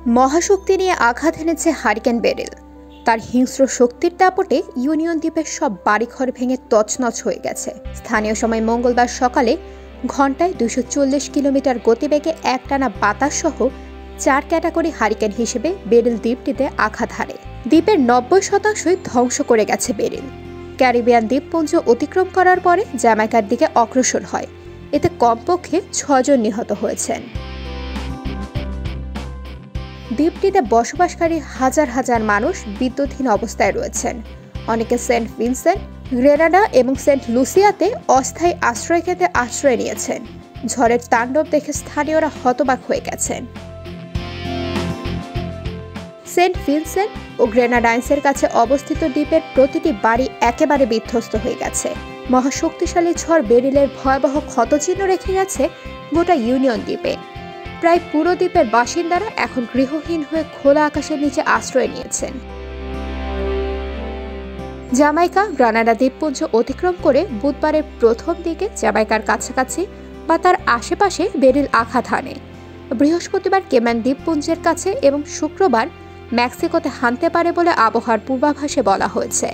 মহাশক্তি নিয়ে আঘাত এনেছে হারিকেন বেরিল। তার হিংস্র শক্তির দাপটে ইউনিয়ন দ্বীপের সব বাড়িঘর ভেঙে তছনছ হয়ে গেছে। স্থানীয় সময় মঙ্গলবার সকালে ঘন্টায় 240 কিলোমিটার গতিবেগে একটানা বাতাস সহ 4 ক্যাটাগরি হারিকেন হিসেবে বেরিল দ্বীপটিতে আঘাত হানে। দ্বীপের 90% ধ্বংস করে গেছে বেরিল। ক্যারিবিয়ান দ্বীপপুঞ্জ অতিক্রম করার পরে জ্যামাইকার দিকে অগ্রসর হয়। এতে কমপক্ষে 6 জন নিহত হয়েছেন। দ্বীপটিতে বসবাসকারী হাজার হাজার মানুষ বিদ্যুৎহীন অবস্থায় রয়েছেন। অনেকে সেন্ট ভিনসেন্ট, গ্রেনাডা এবং সেন্ট লুসিয়াতে অস্থায়ী আশ্রয়কেন্দ্রে আশ্রয় নিয়েছেন। ঝড়ের তাণ্ডব দেখে স্থানীয়রা হতবাক হয়ে গেছেন। সেন্ট ভিনসেন্ট ও গ্রেনাডাইন্সের কাছে অবস্থিত দ্বীপের প্রতিটি বাড়ি একেবারে বিধ্বস্ত হয়ে গেছে। মহাশক্তিশালী ঝড় বেরিলের ভয়াবহ ক্ষতচিহ্ন রেখে গেছে গোটা ইউনিয়ন দ্বীপে। প্রায় পুরো দ্বীপের বাসিন্দারা এখন গৃহহীন হয়ে খোলা আকাশের নিচে আশ্রয় নিয়েছেন। জামাইকা গ্রানাডা দ্বীপপুঞ্জ অতিক্রম করে বুধবারের প্রথম দিকে জামাইকার কাছাকাছি বা তার আশেপাশে বেরিল আঘাত হানে। বৃহস্পতিবার কেম্যান দ্বীপপুঞ্জের কাছে এবং শুক্রবার মেক্সিকোতে হানতে পারে বলে আবহাওয়ার পূর্বাভাসে বলা হয়েছে।